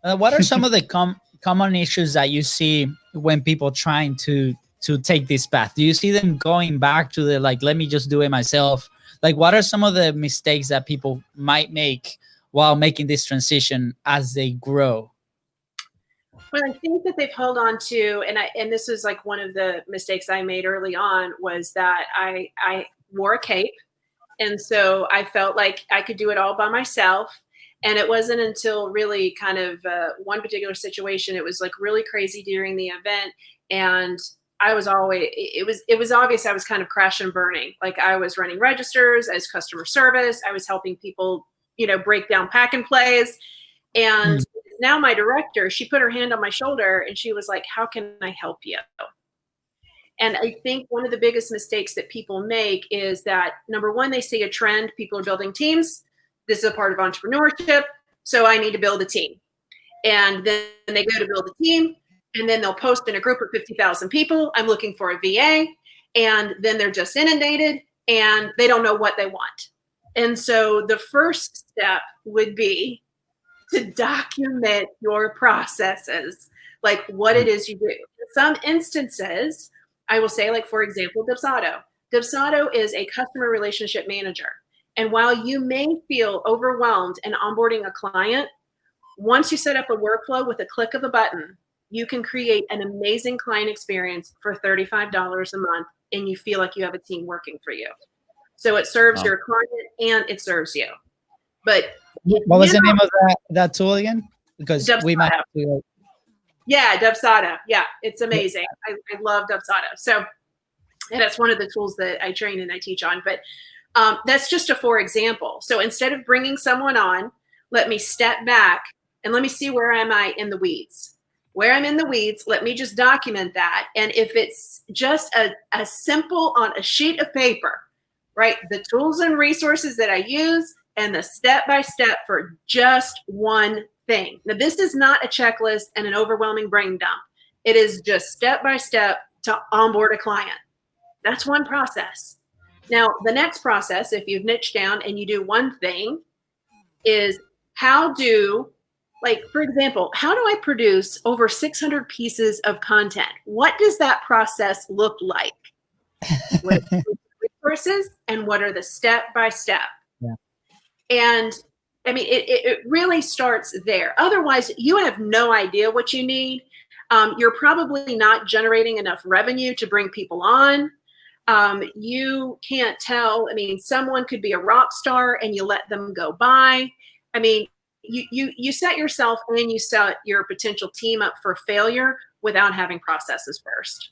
What are some of the common issues that you see when people trying to take this path? Do you see them going back to the like, let me just do it myself? Like, what are some of the mistakes that people might make while making this transition as they grow? Well, I think that they've held on to, and this is like one of the mistakes I made early on, was that I wore a cape. And so I felt like I could do it all by myself. And it wasn't until really kind of one particular situation, it was like really crazy during the event. And I was always, it was obvious I was kind of crash and burning. Like I was running registers as customer service. I was helping people, you know, break down pack and plays. And now my director, she put her hand on my shoulder and she was like, how can I help you? And I think one of the biggest mistakes that people make is that, number one, they see a trend. People are building teams. This is a part of entrepreneurship. So I need to build a team. And then they go to build a team. And then they'll post in a group of 50,000 people, I'm looking for a VA. And then they're just inundated and they don't know what they want. And so the first step would be to document your processes, like what it is you do. In some instances, I will say, like, for example, Dubsado. Dubsado is a customer relationship manager. And while you may feel overwhelmed in onboarding a client, once you set up a workflow with a click of a button, you can create an amazing client experience for $35 a month, and you feel like you have a team working for you. So it serves your client and it serves you. But what was the name of that tool again? Because Dubsado. We might have to. Yeah, Dubsado. Yeah, it's amazing. I love Dubsado. So, and that's one of the tools that I train and I teach on. But that's just a for example. So instead of bringing someone on, let me step back and let me see where am I in the weeds. Where I'm in the weeds, let me just document that. And if it's just a simple on a sheet of paper, right, the tools and resources that I use and the step-by-step for just one thing. Now, this is not a checklist and an overwhelming brain dump. It is just step-by-step to onboard a client. That's one process. Now, the next process, if you've niched down and you do one thing, is how do, like, for example, how do I produce over 600 pieces of content? What does that process look like? What are the resources and what are the step-by-step? Yeah. And I mean, it really starts there. Otherwise, you have no idea what you need. You're probably not generating enough revenue to bring people on. You can't tell. I mean, someone could be a rock star and you let them go by. I mean, you set yourself and you set your potential team up for failure without having processes first.